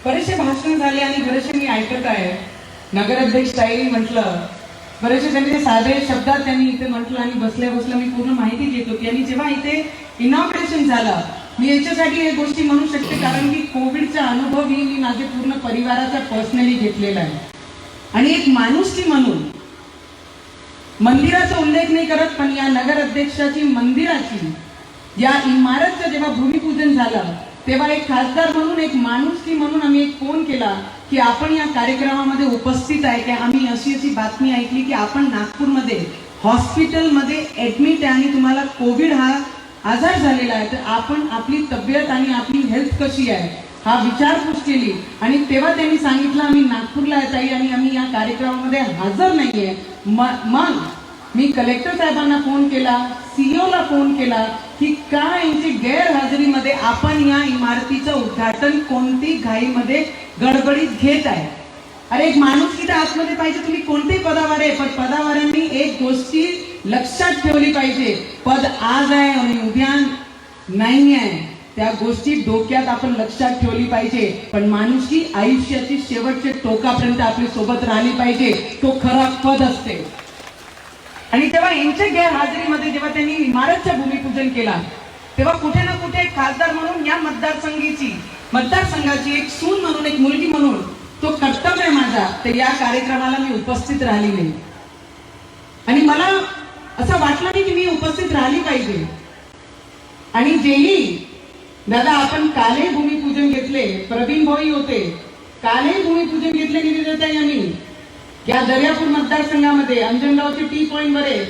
बरेचसे भाषण झाले आणि बरेचसे मी ऐकत आहे. नगराध्यक्ष ताईंनी म्हटलं, बरेचसे त्यांनी ते साधे शब्दात त्यांनी इथे म्हटलं आणि बसल्या बसल्या मी पूर्ण माहिती घेत होती. आणि जेव्हा इथे इनॉग्रेशन झालं, मी याच्यासाठी हे गोष्टी म्हणू शकते कारण की कोविडचा अनुभव मी माझे पूर्ण परिवाराचा पर्सनली घेतलेला आहे. आणि एक माणुसकी म्हणून मंदिराचा उल्लेख नाही करत, पण या नगराध्यक्षाची मंदिराची या इमारतचं जेव्हा भूमिपूजन झालं तेव्हा एक खासदार म्हणून, एक माणुसकी म्हणून आम्ही एक फोन केला की आपण या कार्यक्रमामध्ये उपस्थित आहे की आम्ही अशी बातमी ऐकली की आपण नागपूरमध्ये हॉस्पिटलमध्ये ऍडमिट आहे आणि तुम्हाला कोविड हा आजार झालेला आहे, तर आपण आपली तब्येत आणि आपली हेल्थ कशी आहे हा विचारपूस केली. आणि तेव्हा त्यांनी सांगितलं आम्ही नागपूरला येत आहे आणि आम्ही या कार्यक्रमामध्ये हजर नाहीये. मग मी कलेक्टर साहेबांना फोन केला, सीईओला फोन केला की का यांची गैरहजेरीमध्ये आपण या इमारतीचं उद्घाटन कोणती घाईमध्ये गडबडीत घेत आहे. अरे एक माणूस तिथे आतमध्ये पाहिजे, तुम्ही कोणतेही पदावर आहे, पण पदावरांनी एक गोष्टी लक्षात ठेवली पाहिजे, पद आज आहे आणि उद्या नाही आहे, त्या गोष्टी डोक्यात आपण लक्षात ठेवली पाहिजे. पण माणुसकी आयुष्याची शेवटच्या टोकापर्यंत आपली सोबत राहिली पाहिजे, तो खरा पद असते. आणि तेव्हा यांच्या गैरहजेरीमध्ये जेव्हा त्यांनी इमारतचं भूमिपूजन केला तेव्हा कुठे ना कुठे खासदार म्हणून या मतदारसंघाची एक सून म्हणून, एक मुलगी म्हणून तो कर्तव्य आहे माझा, तर या कार्यक्रमाला मी उपस्थित राहिली नाही. आणि मला असं वाटलं नाही की मी उपस्थित राहिली पाहिजे. आणि जेही दादा आपण कालही भूमिपूजन घेतले, प्रवीण भाई होते, कालही भूमिपूजन घेतले निवेदिताई आम्ही या दर्यापूर मतदारसंघामध्ये, अंजनगावचे टी पॉइंट मध्ये,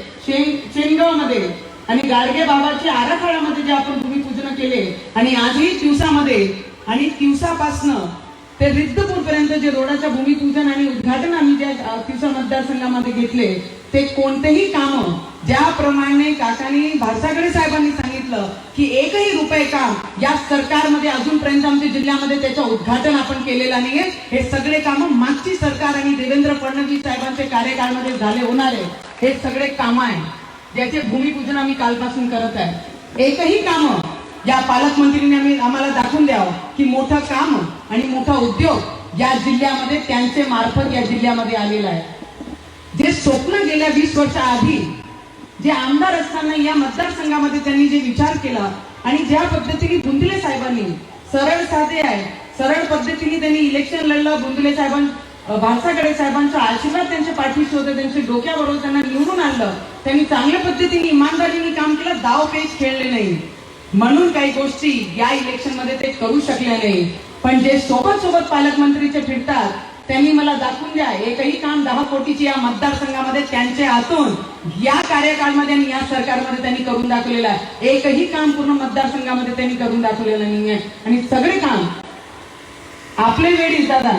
शेनगावमध्ये आणि गाडगे बाबाच्या आराखड्यामध्ये जे आपण भूमिपूजन केले. आणि आजही तिवसामध्ये आणि तिवसापासनं ते रिद्धपूर पर्यंत जे रोडाच्या भूमिपूजन आणि उद्घाटन आम्ही ज्या तिवसा मतदारसंघामध्ये घेतले, ते कोणतेही काम ज्याप्रमाणे काकांनी भारसागडे साहेबांनी सांगितलं की एकही रुपये काम या सरकारमध्ये अजूनपर्यंत आमच्या जिल्ह्यामध्ये त्याचं उद्घाटन आपण केलेलं नाहीये. हे सगळे काम मागची सरकार आणि देवेंद्र फडणवीस साहेबांच्या कार्यकाळामध्ये झाले होणारे हे सगळे काम आहे ज्याचे भूमिपूजन आम्ही कालपासून करत आहे. एकही काम या पालकमंत्रीने आम्हाला दाखवून द्यावं की मोठं काम आणि मोठा उद्योग या जिल्ह्यामध्ये त्यांचे मार्फत या जिल्ह्यामध्ये आलेला आहे. जे स्वप्न गेल्या 20 वर्षाआधी जे आमदार असताना या मतदारसंघामध्ये त्यांनी जे विचार केला आणि ज्या पद्धतीने बुंदुले साहेबांनी सरळ साधे आहे, सरळ पद्धतीने त्यांनी इलेक्शन लढलं, बुंदुले साहेबांनी भारसागडे साहेबांचा आशीर्वाद त्यांच्या पाठीशी होते, त्यांच्या डोक्याबरोबर त्यांना निवडून आणलं. त्यांनी चांगल्या पद्धतीने इमानदारीने काम केलं, दाव पेच खेळले नाही, म्हणून काही गोष्टी या इलेक्शन मध्ये ते करू शकले नाही. पण जे सोबत पालकमंत्रीचे फिरतात त्यांनी मला दाखवून द्या एकही काम 10 कोटीची या मतदारसंघामध्ये त्यांच्या हातून या कार्यकाळामध्ये आणि या सरकारमध्ये त्यांनी करून दाखवलेलं आहे. एकही काम पूर्ण मतदारसंघामध्ये त्यांनी करून दाखवलेलं नाहीये. आणि सगळे काम आपले वेळी दादा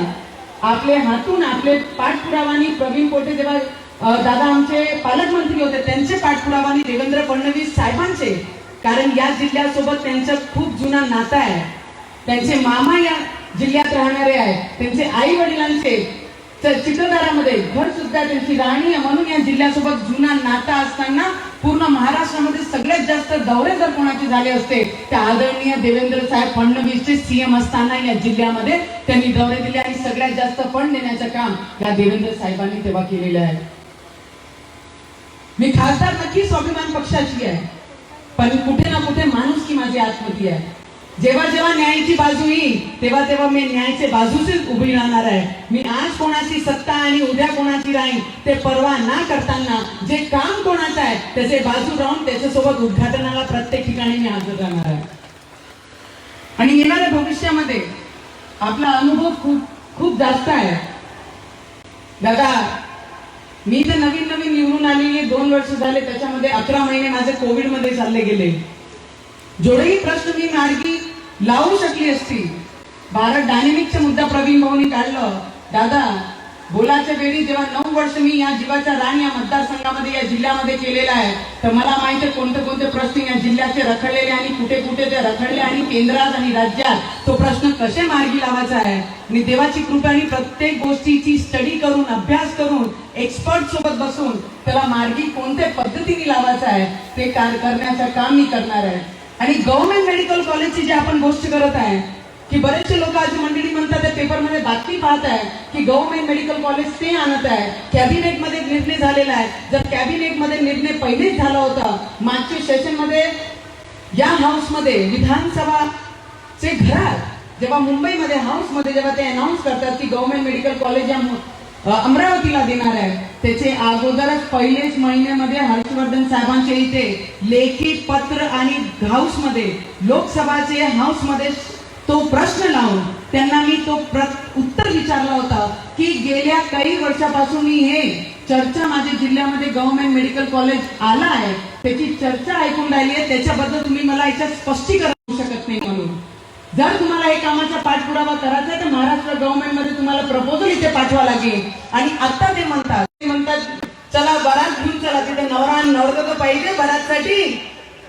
आपले हातून, आपले पाठपुरावानी प्रवीण पोटे जेव्हा दादा आमचे पालकमंत्री होते त्यांचे पाठपुरावानी देवेंद्र फडणवीस साहेबांचे, कारण या जिल्ह्यासोबत त्यांचं खूप जुना नातं आहे. त्यांचे मामा या जिल्ह्यात राहणारे आहेत, त्यांचे आई वडिलांचे चिखलदरामध्ये घर सुद्धा त्यांची राहणी आहे, म्हणून या जिल्ह्यासोबत जुना नाता असताना पूर्ण महाराष्ट्रामध्ये सगळ्यात जास्त दौरे जर कोणाचे झाले असते त्या आदरणीय देवेंद्र साहेब फडणवीसचे सीएम असताना या जिल्ह्यामध्ये त्यांनी दौरे दिले आणि सगळ्यात जास्त फंड देण्याचं काम या देवेंद्र साहेबांनी तेव्हा केलेलं आहे. मी खासदार नक्की स्वाभिमान पक्षाची आहे, पण कुठे ना कुठे माणुसकी माझी आतमध्ये आहे. जेव्हा जेव्हा न्यायाची बाजू येईल तेव्हा मी न्यायाच्या बाजूचीच उभी राहणार आहे. मी आज कोणाची सत्ता आणि उद्या कोणाची राहील ते परवा ना करताना जे काम कोणाचं आहे त्याचे बाजू राहून त्याच्यासोबत उद्घाटनाला प्रत्येक ठिकाणी मी हजर राहणार आहे. आणि येणाऱ्या भविष्यामध्ये आपला अनुभव खूप जास्त आहे. दादा मी तर नवीन निवडून आलेली 2 वर्ष झाले, त्याच्यामध्ये 11 महिने माझे कोविड मध्ये चालले गेले. जेवढेही प्रश्न मी मार्गी लावू शकली असती, भारत डायनेमिकचा मुद्दा प्रवीण भाऊनी काढलं. दादा बोलाच्या वेळी जेव्हा 9 वर्ष मी या जीवाच्या रान या मतदारसंघामध्ये या जिल्ह्यामध्ये केलेला आहे, तर मला माहिती आहे कोणते प्रश्न या जिल्ह्याचे रखडलेले आणि कुठे ते रखडले आणि केंद्रात आणि राज्यात तो प्रश्न कसे मार्गी लावायचा आहे. आणि देवाची कृपेने प्रत्येक गोष्टीची स्टडी करून, अभ्यास करून, एक्सपर्ट सोबत बसून त्याला मार्गी कोणत्या पद्धतीने लावायचं आहे ते करण्याचं काम मी करणार आहे. आणि गव्हर्नमेंट मेडिकल कॉलेजची जी आपण गोष्ट करत आहे की बरेचसे लोक आज मंडळी म्हणतात बातमी पाहत आहे की गव्हर्नमेंट मेडिकल कॉलेज ते आणत आहे, कॅबिनेट मध्ये निर्णय झालेला आहे. जर कॅबिनेट मध्ये निर्णय पहिलेच झाला होता, मागच्या सेशन मध्ये या हाऊस मध्ये विधानसभाचे घरात जेव्हा मुंबईमध्ये हाऊस मध्ये जेव्हा ते अनाऊन्स करतात की गव्हर्नमेंट मेडिकल कॉलेज या अमरावतीला देणार आहे, त्याचे अगोदरच पहिलेच महिन्यामध्ये हर्षवर्धन साहेबांच्या इथे लेखी पत्र आणि हाऊस मध्ये लोकसभाचे हाऊस मध्ये तो प्रश्न लावून त्यांना मी तो उत्तर विचारला होता की गेल्या काही वर्षापासून मी हे चर्चा माझ्या जिल्ह्यामध्ये गव्हर्नमेंट मेडिकल कॉलेज आला आहे त्याची चर्चा ऐकून राहिली आहे, त्याच्याबद्दल तुम्ही मला याच्यात स्पष्टीकरण देऊ शकत नाही. म्हणून जर तुम्हाला हे कामाचा पाठपुरावा करायचा आहे तर महाराष्ट्र गव्हर्नमेंट मध्ये तुम्हाला प्रपोजल इथे पाठवा लागेल. आणि आता ते म्हणतात चला बरात घेऊन चला, तिथे नवरा आणि नवरदेव तर पाहिजे बरातसाठी.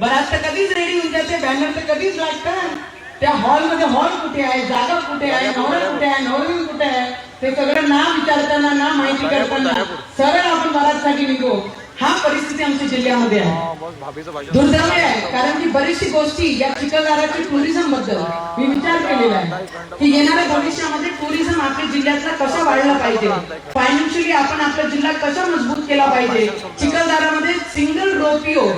बरात तर कधीच रेडी होऊन जाते, बॅनर तर कधीच लागतात. त्या हॉलमध्ये हॉल कुठे आहे, जागा कुठे आहे, नवरा कुठे आहे, नवरदेव कुठे आहे, ते सगळं ना विचारताना ना माहिती करताना सरळ आपण बरातसाठी निघू. हा परिस्थिती आमच्या जिल्ह्यामध्ये आहे. दुर्दैव आहे, कारण की बरीचशी गोष्टी या चिखलदऱ्याच्या टुरिझम बद्दल मी विचार केलेला आहे की येणाऱ्या भविष्यामध्ये टुरिझम आपल्या जिल्ह्यातला कसा वाढला पाहिजे, फायनान्शियली आपण आपला जिल्हा कसा मजबूत केला पाहिजे. चिखलदऱ्यामध्ये सिंगल रोपिओ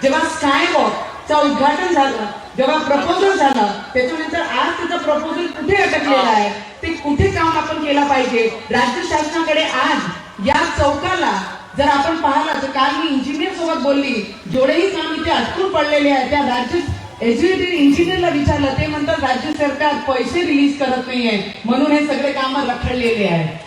जेव्हा स्काय वॉकचा उद्घाटन झालं, जेव्हा प्रपोजल झाला, त्याच्यानंतर आज त्याचा प्रपोजल कुठे अटकलेला आहे, ते कुठे काम आपण केला पाहिजे. राज्य शासनाकडे आज या चौकाला जर आपण पाहिलं तर काल मी इंजिनियर सोबत बोलली, जेवढेही काम इथे अटकून पडलेले आहे त्या राज्य एज्युकेटेड इंजिनियरला विचारलं, ते म्हणतात राज्य सरकार पैसे रिलीज करत नाहीये म्हणून हे सगळे काम रखडलेले आहे.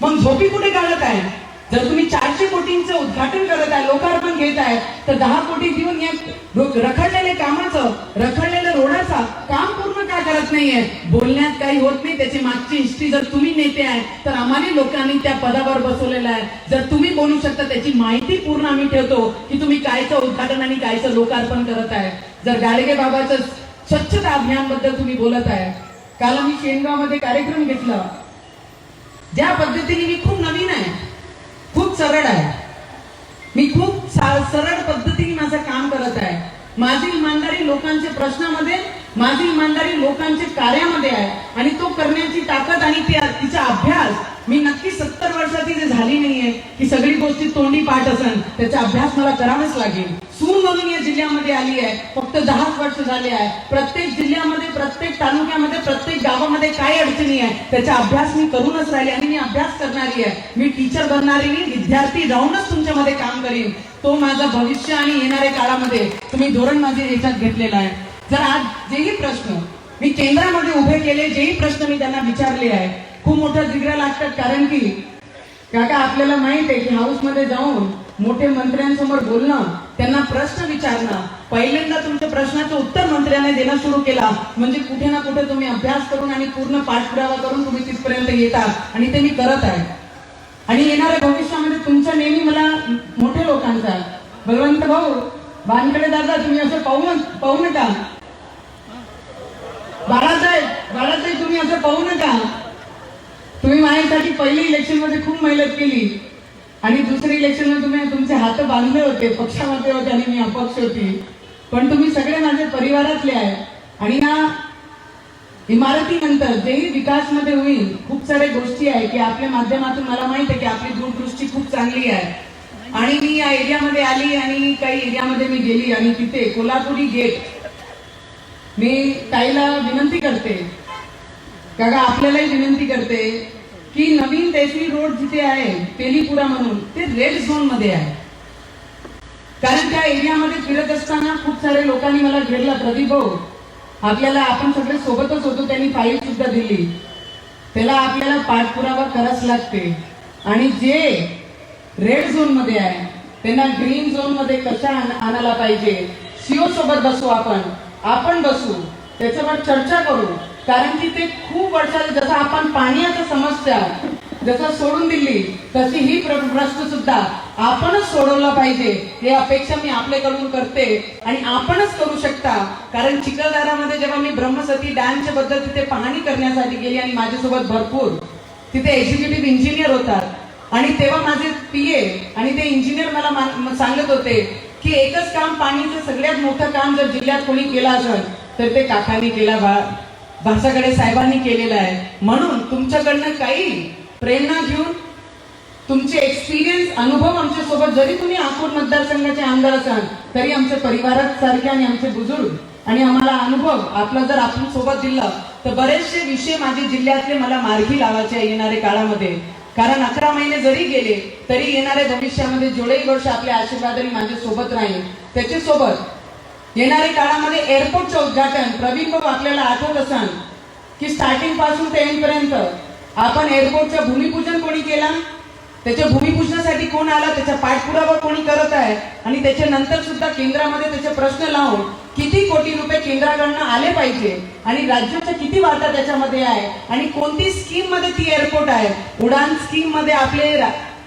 मग झोपी कुठे काढत आहे? जर तुम्ही 400 कोटींचं उद्घाटन करत आहे, लोकार्पण घेत आहे, तर 10 कोटी देऊन या रखडलेल्या कामाचं, रखडलेल्या रोडाचा काम पूर्ण का करत नाहीये? बोलण्यात काही होत नाही, त्याची मागची हिस्ट्री जर तुम्ही नेते आहे तर आम्हाला लोकांनी त्या पदावर बसवलेलं आहे. जर तुम्ही बोलू शकता त्याची माहिती पूर्ण आम्ही ठेवतो की तुम्ही कायचं उद्घाटन आणि कायचं लोकार्पण करत आहे. जर गाडगे बाबाचं स्वच्छता अभियान बद्दल तुम्ही बोलत आहे, काल मी शेनगावमध्ये कार्यक्रम घेतला. ज्या पद्धतीने मी खूप नवीन आहे, खूप सरळ आहे, मी खूप सरळ पद्धतीने माझं काम करत आहे. माझी इमानदारी लोकांच्या प्रश्नामध्ये, माझी इमानदारी लोकांच्या कार्यामध्ये आहे आणि तो करण्याची ताकद आणि तिचा अभ्यास मी नक्की 70 वर्षाची जे झाली नाहीये की सगळी गोष्टी तोंडी पाठ असेल, त्याचा अभ्यास मला करावाच लागेल. सून म्हणून या जिल्ह्यामध्ये आली आहे, फक्त 10 वर्ष झाले आहे. प्रत्येक जिल्ह्यामध्ये, प्रत्येक तालुक्यामध्ये, प्रत्येक गावामध्ये काय अडचणी आहे त्याचा अभ्यास मी करूनच राहिले आणि मी अभ्यास करणारी आहे. मी टीचर बनणारी नाही, विद्यार्थी राहूनच तुमच्यामध्ये काम करीन. तो माझा भविष्य आणि येणाऱ्या काळामध्ये तुम्ही धोरण माझे याच्यात घेतलेला आहे. जर आज जेही प्रश्न मी केंद्रामध्ये उभे केले, जेही प्रश्न मी त्यांना विचारले आहे, खूप मोठा जिगरा लागतात. कारण की काका आपल्याला माहित आहे की हाऊस मध्ये जाऊन मोठे मंत्र्यांसमोर बोलणं, त्यांना प्रश्न विचारणं, पहिल्यांदा तुमच्या प्रश्नाचं उत्तर मंत्र्याने देणं सुरू केला म्हणजे कुठे ना कुठे तुम्ही अभ्यास करून आणि पूर्ण पाठपुरावा करून तुम्ही तिथपर्यंत येतात आणि ते मी करत आहे. आणि येणाऱ्या भविष्यामध्ये तुमचा नेहमी मला मोठ्या लोकांचा, बलवंत भाऊ बानकडे दादा तुम्ही असं पाहू नका, बाळासाहेब तुम्ही असं पाहू नका. तुम्ही माझ्यासाठी पहिली इलेक्शन मध्ये खूप मेहनत केली आणि दुसरी इलेक्शन मध्ये तुम्ही तुमचे हात बांधले होते, पक्षामध्ये होते आणि मी अपक्ष होती, पण तुम्ही सगळे माझे परिवारातले आहे. आणि या इमारतीनंतर जेही विकास मध्ये होईल, खूप साऱ्या गोष्टी आहे की आपल्या माध्यमातून मला माहित आहे की आपली दूरदृष्टी खूप चांगली आहे. आणि मी या एरियामध्ये आली आणि काही एरियामध्ये मी गेली आणि तिथे कोल्हापुरी गेट मी ताईला विनंती करते, काका आपल्यालाही विनंती करते की नवीन तेसरी रोड जिथे आहे तेलीपुरा म्हणून, ते रेड झोन मध्ये आहे. कारण त्या एरियामध्ये फिरत असताना खूप सारे लोकांनी मला घेरला, प्रदीप भाऊ आपल्याला, आपण सगळे सोबतच होतो, त्यांनी फाईल सुद्धा दिली, त्याला आपल्याला पाठपुरावा करावाच लागते. आणि जे रेड झोन मध्ये आहे त्यांना ग्रीन झोन मध्ये कशा आणायला पाहिजे, सीओ सोबत बसू, आपण बसू, त्याच्यावर चर्चा करू. कारण की ते खूप वर्षाला, जसं आपण पाण्याची समस्या जसं सोडून दिली तशी ही प्रश्न सुद्धा आपणच सोडवला पाहिजे, हे अपेक्षा मी आपल्याकडून करते आणि आपणच करू शकता. कारण चिखलदऱ्यामध्ये जेव्हा मी ब्रह्मसती डॅमच्या बद्दल तिथे पाहणी करण्यासाठी गेली आणि माझ्यासोबत भरपूर तिथे एक्झिक्युटिव्ह इंजिनियर होतात आणि तेव्हा माझे पीए आणि ते इंजिनियर मला सांगत होते की एकच काम, पाणीचं सगळ्यात मोठं काम जर जिल्ह्यात कोणी केलं असेल तर ते काकांनी केला. भाषाकडे साहेबांनी केलेला आहे. म्हणून तुमच्याकडनं काही प्रेरणा घेऊन तुमचे एक्सपिरियन्स अनुभव आमच्या सोबत, जरी तुम्ही अकोट मतदारसंघाचे आमदार असाल तरी आमच्या परिवारात सारखे आणि आमचे बुजुर्ग आणि आम्हाला अनुभव आपला जर आपण सोबत दिला तर बरेचसे विषय माझ्या जिल्ह्यातले मला मार्गी लावायचे येणाऱ्या काळामध्ये. कारण 11 महिने जरी गेले तरी येणाऱ्या भविष्यामध्ये जेवढेही वर्ष आपले आशीर्वादाने माझ्या सोबत राहील त्याच्यासोबत येणाऱ्या काळामध्ये एअरपोर्टचं उद्घाटन. प्रवीण भाऊ आपल्याला आठवत असाल की स्टार्टिंग पासून ते एंड पर्यंत आपण एअरपोर्टचं भूमिपूजन कोणी केला, त्याच्या भूमिपूजनासाठी कोण आला, त्याचा पाठपुरावा कोणी करत आहे आणि त्याच्यानंतर सुद्धा केंद्रामध्ये त्याचे प्रश्न लावून किती कोटी रुपये केंद्राकडनं आले पाहिजे आणि राज्याचा किती वाटा त्याच्यामध्ये आहे आणि कोणती स्कीम मध्ये ती एअरपोर्ट आहे. उडान स्कीम मध्ये आपले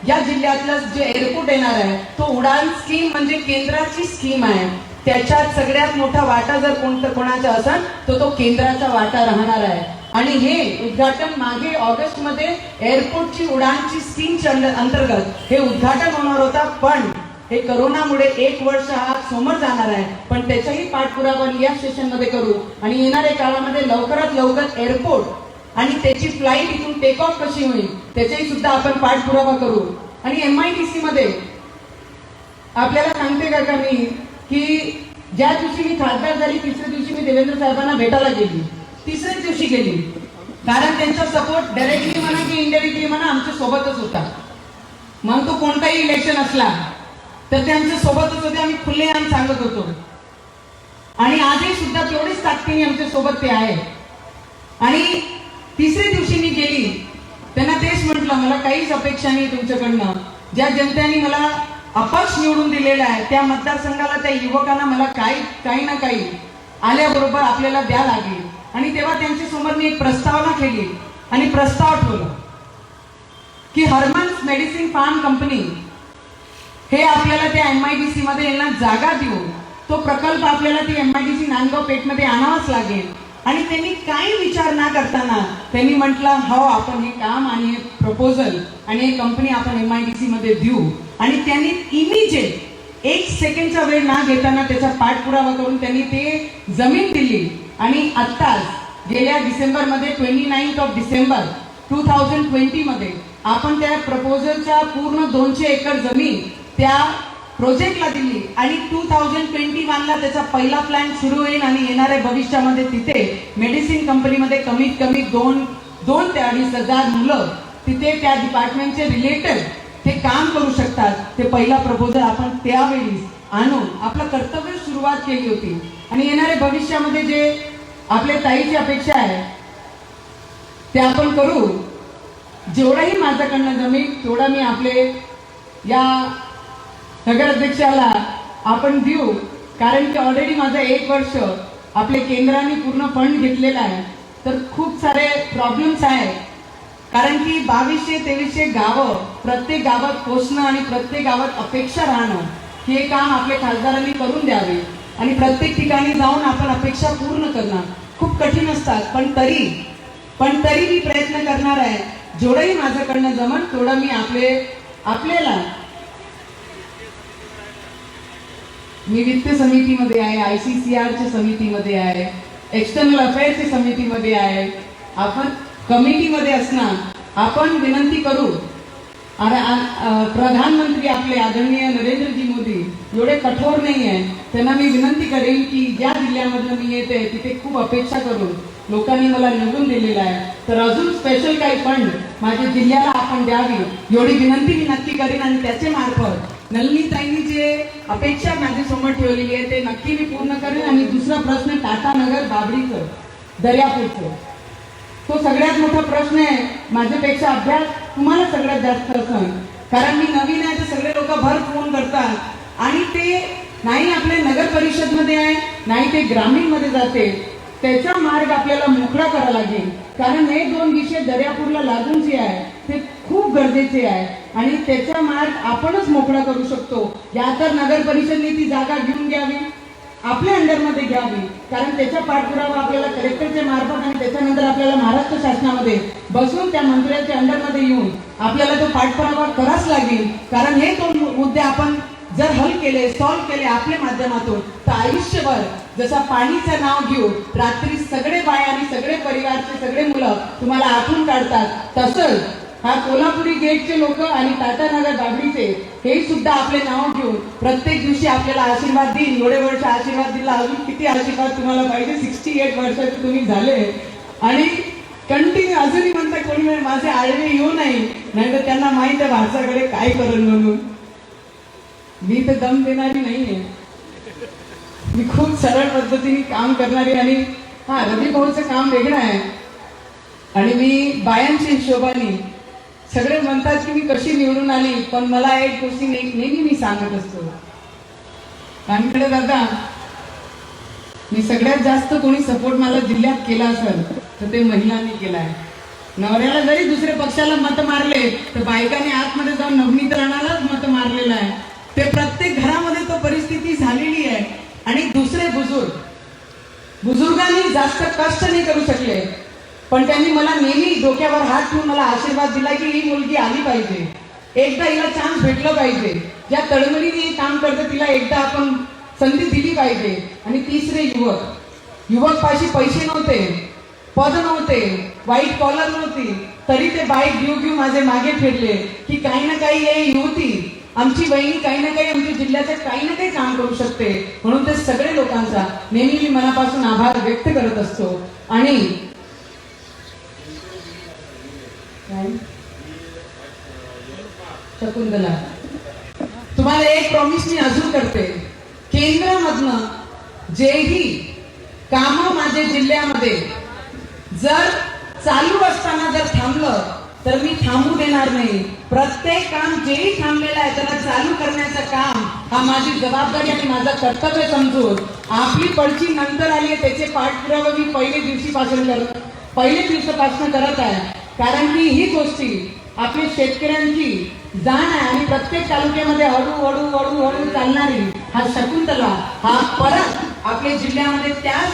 या जिल्ह्यातलं जे एअरपोर्ट येणार आहे तो उडान स्कीम म्हणजे केंद्राची स्कीम आहे. त्याच्यात सगळ्यात मोठा वाटा जर कोणाचा असेल तर तो केंद्राचा वाटा राहणार आहे. आणि हे उद्घाटन मागे ऑगस्ट मध्ये एअरपोर्टची उडानची स्कीमच्या अंतर्गत हे उद्घाटन होणार होता. पण हे करोनामुळे 1 वर्ष हा समोर जाणार आहे. पण त्याचाही पाठपुरावा या स्टेशन मध्ये करू आणि येणाऱ्या काळामध्ये लवकरात लवकर एअरपोर्ट आणि त्याची फ्लाईट इथून टेक ऑफ कशी होईल त्याचाही सुद्धा आपण पाठपुरावा करू. आणि MIDC मध्ये आपल्याला सांगते का मी की ज्या दिवशी मी खासदार झाली तिसऱ्या दिवशी मी देवेंद्र साहेबांना भेटायला गेली. तिसऱ्याच दिवशी गेली कारण त्यांचा सपोर्ट डायरेक्टली म्हणा की इनडायरेक्टली म्हणा आमच्या सोबतच होता. मग तो कोणताही इलेक्शन असला तर ते आमच्या सोबतच होते. आम्ही खुलेआम सांगत होतो आणि आजही सुद्धा तेवढीच ताकदीने आमच्या सोबत ते आहे. आणि तिसऱ्या दिवशी मी गेली त्यांना तेच म्हटलं मला काहीच अपेक्षा नाही तुमच्याकडनं. ज्या जनतेने मला अपक्ष निवडून दिलेला आहे त्या मतदारसंघाला त्या युवकांना मला काही ना काही आल्याबरोबर आपल्याला द्या लागेल. आणि तेव्हा त्यांच्या समोर मी एक प्रस्तावना केली आणि प्रस्ताव ठेवला की हरमन्स मेडिसिन फार्म कंपनी हे आपल्याला त्या MIDC मध्ये यांना जागा देऊन तो प्रकल्प आपल्याला ती MIDC नांदगाव पेठमध्ये आणावाच लागेल. आणि त्यांनी काही विचार न करताना त्यांनी म्हटलं हो आपण हे काम आणि हे प्रपोजल आणि हे कंपनी आपण MIDC मध्ये देऊ. आणि त्यांनी इमिजिएट 1 सेकंडचा वेळ न घेताना त्याचा पाठपुरावा करून त्यांनी ते जमीन दिली. आणि आत्ताच गेल्या डिसेंबरमध्ये 29 डिसेंबर 2020 मध्ये आपण त्या प्रपोजलच्या पूर्ण 200 एकर जमीन त्या प्रोजेक्टला दिली आणि 2021ला त्याचा पहिला प्लॅन सुरू होईल. आणि येणाऱ्या भविष्यामध्ये तिथे मेडिसिन कंपनीमध्ये कमीत कमी 2 ते 2.5 हजार मुलं तिथे त्या डिपार्टमेंटचे रिलेटेड ते काम करू शकतात. ते पहिला प्रपोजल आपण त्यावेळी आणून आपलं कर्तव्य सुरुवात केली होती. आणि येणाऱ्या भविष्यामध्ये जे आपल्या ताईची अपेक्षा आहे ते आपण करू. जेवढाही माझ्याकडनं जमेल तेवढा मी आपले या नगराध्यक्षाला आपण देऊ. कारण की ऑलरेडी माझं 1 वर्ष आपले केंद्राने पूर्ण फंड घेतलेला आहे. तर खूप सारे प्रॉब्लेम्स आहेत कारण की 2200-2300 गावं प्रत्येक गावात पोचणं आणि प्रत्येक गावात अपेक्षा राहणं हे काम आपल्या खासदारांनी करून द्यावे. आणि प्रत्येक ठिकाणी जाऊन आपण अपेक्षा पूर्ण करणं खूप कठीण असतात. पण तरी मी प्रयत्न करणार आहे. जेवढंही माझ्याकडनं जमन तेवढं मी आपल्याला मी वित्त समितीमध्ये आहे, ICCRच्या समितीमध्ये आहे, एक्सटर्नल अफेअर्सच्या समितीमध्ये आहे. आपण कमिटीमध्ये असणार आपण विनंती करू. प्रधानमंत्री आपले आदरणीय नरेंद्रजी मोदी एवढे कठोर नाही आहे. त्यांना मी विनंती करेन की ज्या जिल्ह्यामधून मी येते तिथे खूप अपेक्षा करून लोकांनी मला निवडून दिलेला आहे तर अजून स्पेशल काही फंड माझ्या जिल्ह्याला आपण द्यावी एवढी विनंती मी नक्की करेन. आणि त्याचे मार्फत नलिनीताईंनी जे अपेक्षा माझ्यासमोर ठेवलेली आहे ते नक्की मी पूर्ण करेन. आणि दुसरा प्रश्न टाटा नगर बाबडीचं दर्यापूरचं तो सगळ्यात मोठा प्रश्न आहे. माझ्यापेक्षा अभ्यास तुम्हाला सगळ्यात जास्त असेल कारण मी नवीन आहे तर सगळे लोक भर फोन करतात आणि ते नाही आपल्या नगर परिषद मध्ये आहे नाही ते ग्रामीण मध्ये जाते. त्याचा मार्ग आपल्याला मोकळा करावा लागेल कारण हे 2 विषय दर्यापूरला लागून जे आहे ते खूप गरजेचे आहे आणि त्याचा मार्ग आपणच मोकळा करू शकतो. या तर नगर परिषदने ती जागा घेऊन घ्यावी आपल्या अंडरमध्ये घ्यावी कारण त्याचा पाठपुरावा आपल्याला कलेक्टरच्या मार्फत आणि त्याच्यानंतर आपल्याला महाराष्ट्र शासनामध्ये बसून त्या मंत्र्यांच्या अंडरमध्ये येऊन आपल्याला तो पाठपुरावा करावाच लागेल. कारण हे 2 मुद्दे आपण जर हल केले सॉल्व्ह केले आपल्या माध्यमातून तर आयुष्यभर जसा पाणीचं नाव घेऊ रात्री सगळे बाय आणि सगळे परिवारचे सगळे मुलं तुम्हाला आठवून काढतात, तसंच हा कोल्हापुरी गेटचे लोक आणि टाटानगर बाबरीचे हे सुद्धा आपले नाव घेऊन प्रत्येक दिवशी आपल्याला आशीर्वाद देईन. एवढे वर्ष आशीर्वाद दिला, अजून किती आशीर्वाद तुम्हाला पाहिजे. 68 वर्षाचे तुम्ही झाले आणि कंटिन्यू अजूनही म्हणता कोणी वेळ माझे आळवे येऊ नाही तर त्यांना माहित आहे भारताकडे काय करेल म्हणून. मी तर दम देणारी नाहीये, मी खूप सरळ पद्धतीने काम करणारी. आणि हा रवी भाऊचं काम वेगळं आहे आणि मी बायांच्या हिशोबाने सगळे म्हणतात की मी कशी निवडून आली, पण मला एक गोष्टी नेहमी मी सांगत असतो. कानकडे दादा, मी सगळ्यात जास्त कोणी सपोर्ट मला जिल्ह्यात केला असेल तर ते महिलांनी केलाय. नवऱ्याला जरी दुसऱ्या पक्षाला मत मारले तर बायकांनी आतमध्ये जाऊन नवनीकरणालाच मत मारलेलं आहे. ते प्रत्येक घरामध्ये तो परिस्थिती झालेली आहे. आणि दुसरे बुजुर्गांनी जास्त कष्ट नाही करू शकले, पण त्यांनी मला नेहमी डोक्यावर हात ठेवून मला आशीर्वाद दिला की ही मुलगी आली पाहिजे, एकदा हिला चान्स भेटलं पाहिजे, ज्या तळमळीने काम करते तिला एकदा आपण संधी दिली पाहिजे. आणि तिसरे युवक पाशी पैसे नव्हते, पद नव्हते, व्हाईट कॉलर नव्हती, तरी ते बाईक घेऊ माझे मागे फिरले की काही ना काही हे युवती आमची बहिणी काही ना काही आमच्या जिल्ह्याचं काही ना काही काम करू शकते. म्हणून ते सगळे लोकांचा नेहमी मी मनापासून आभार व्यक्त करत असतो. आणि शकुंतला, तुम्हाला एक प्रॉमिस मी अजून करते, केंद्रामधनं जेही काम माझ्या जिल्ह्यामध्ये जर चालू असताना जर थांबलं तर मी थांबू देणार नाही. प्रत्येक काम जेही थांबलेलं आहे त्याला चालू करण्याचं काम हा माझी जबाबदारी आणि माझं कर्तव्य समजून आपली पडची नंतर आली आहे त्याचे पाठपुरावा मी पहिले दिवसापासून करत आहे. कारण की ही गोष्टी आपली शेतकऱ्यांची जाण आहे आणि प्रत्येक तालुक्यामध्ये हळू चालणारी हा शकुंतला हा परत आपल्या जिल्ह्यामध्ये त्याच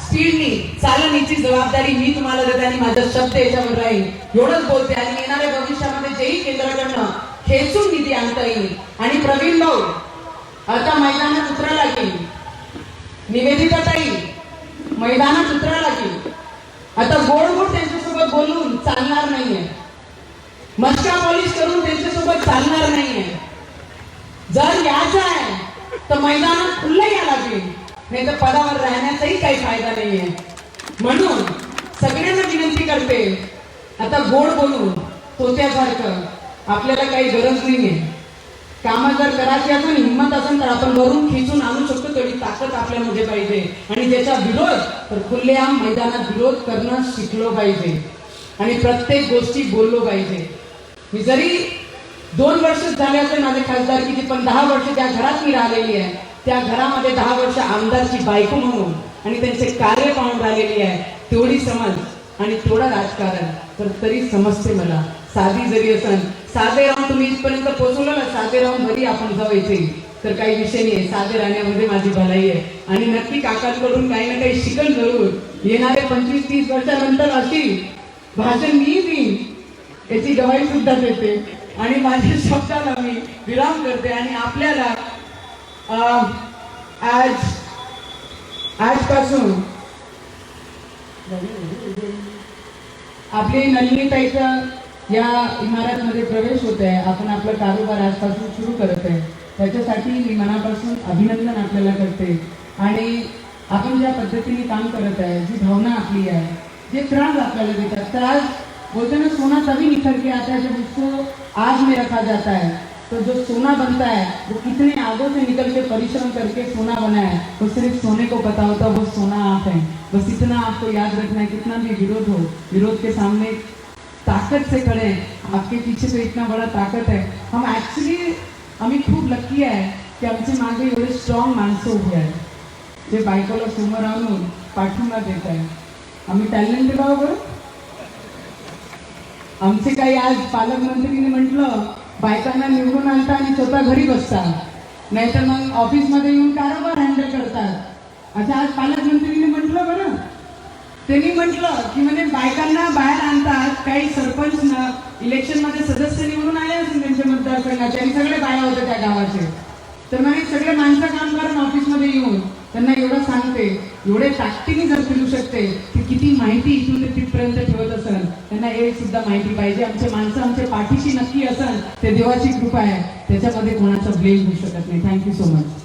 स्पीडनी चालण्याची जबाबदारी मी तुम्हाला देते आणि माझा शब्द याच्यावर राहील एवढंच बोलते. आणि येणाऱ्या भविष्यामध्ये जेही केंद्राकडनं खेचून निधी आणता येईल. आणि प्रवीण भाऊ आता मैदानात उतरायला लागेल, निवेदिता ताई मैदानात उतरायला लागेल. आता गोड त्यांच्यासोबत बोलून चालणार नाहीये, मस्का पॉलिश करून त्यांच्यासोबत चालणार नाहीये. जर यायचं आहे तर मैदानात खुल्लं या लागेल, नाही तर पदावर राहण्याचाही काही फायदा नाहीये. म्हणून सगळ्यांना विनंती करते, आता गोड बोलून तोत्यासारखं आपल्याला काही गरज नाहीये. कामं जर करायची असून हिंमत असेल तर आपण वरून खिचून आणू शकतो, तेवढी ताकद आपल्यामध्ये पाहिजे. आणि त्याचा विरोध तर खुल्लेआम मैदानात विरोध करणं शिकलो पाहिजे आणि प्रत्येक गोष्टी बोललो पाहिजे. मी जरी 2 वर्ष झाले असेल माझे खासदारकीची, पण 10 वर्ष ज्या घरात मी राहिलेली आहे त्या घरामध्ये 10 वर्ष आमदारची बायको म्हणून आणि त्यांचे कार्य पाहून राहिलेली आहे. तेवढी समज आणि थोडं राजकारण तर तरी समजते मला. साधी जरी असेल, साधे राहून तुम्ही इथपर्यंत पोहोचवलं ना, साधे राहून घरी आपण जायचे तर काही विषय नाही. साधे राहण्यामध्ये माझी भलाई आहे आणि नक्की काकांकडून काही ना काही शिकण जरूर. येणारे 25-30 वर्षानंतर अशी भाषण मी देईन याची गवाही सुद्धा देते. आणि माझ्या शब्दाला मी विराम करते. आणि आपल्याला आजपासून आपली नलिनीताईचा या इमारतमध्ये प्रवेश होत आहे. आपण आपला कारोबार आजपासून सुरू करत आहे, त्याच्यासाठी मी मनापासून अभिनंदन आपल्याला करते. आणि आपण ज्या पद्धतीने काम करत आहे, जी भावना आपली आहे, जे त्रास आपल्याला देतात, त्रास बोलते ना सोना तभी निखर के आता है जब उसको आग में रखा जाता है. तो जो सोना बनता है वो कितने आगों से निकल के परिश्रम करके सोना बना है, वो सिर्फ सोने को पता होता है वो सोना आप है. बस इतना आपको याद रखना है. कितना भी विरोध हो, विरोध के सामने ताकत से खड़े हैं. आपके पीछे तो इतना बड़ा ताकत है. हम ऍक्च्युली आम्ही खूप लकी आहे की आमचे मागे एवढे स्ट्रॉंग माणसं उभे आहेत, जे बायकोला समोर आणून पाठिंबा देत आहे. आम्ही टॅलेंटेड आहोत बरं. आमचे काही आज पालकमंत्रीने म्हटलं बायकांना निवडून आणता आणि स्वतः घरी बसता, नाहीतर मग ऑफिसमध्ये येऊन कारभार हँडल करतात, असं आज पालकमंत्रीने म्हटलं बरं. त्यांनी म्हटलं की म्हणजे बायकांना बाहेर आणतात. काही सरपंच इलेक्शनमध्ये सदस्य निवडून आले असेल त्यांच्या मतदारसंघाचे आणि सगळे बाया होते त्या गावाचे, तर म्हणजे सगळे माणसं काम करून ऑफिसमध्ये येऊन त्यांना एवढं सांगते, एवढे ताकदीने जर फिरू शकते की किती माहिती इथून ते तिथपर्यंत ठेवत असेल, त्यांना एक सुद्धा माहिती पाहिजे. आमचे माणसं आमच्या पाठीशी नक्की असेल, ते देवाची कृपा आहे, त्याच्यामध्ये कोणाचा ब्लेम होऊ शकत नाही. Thank you so much.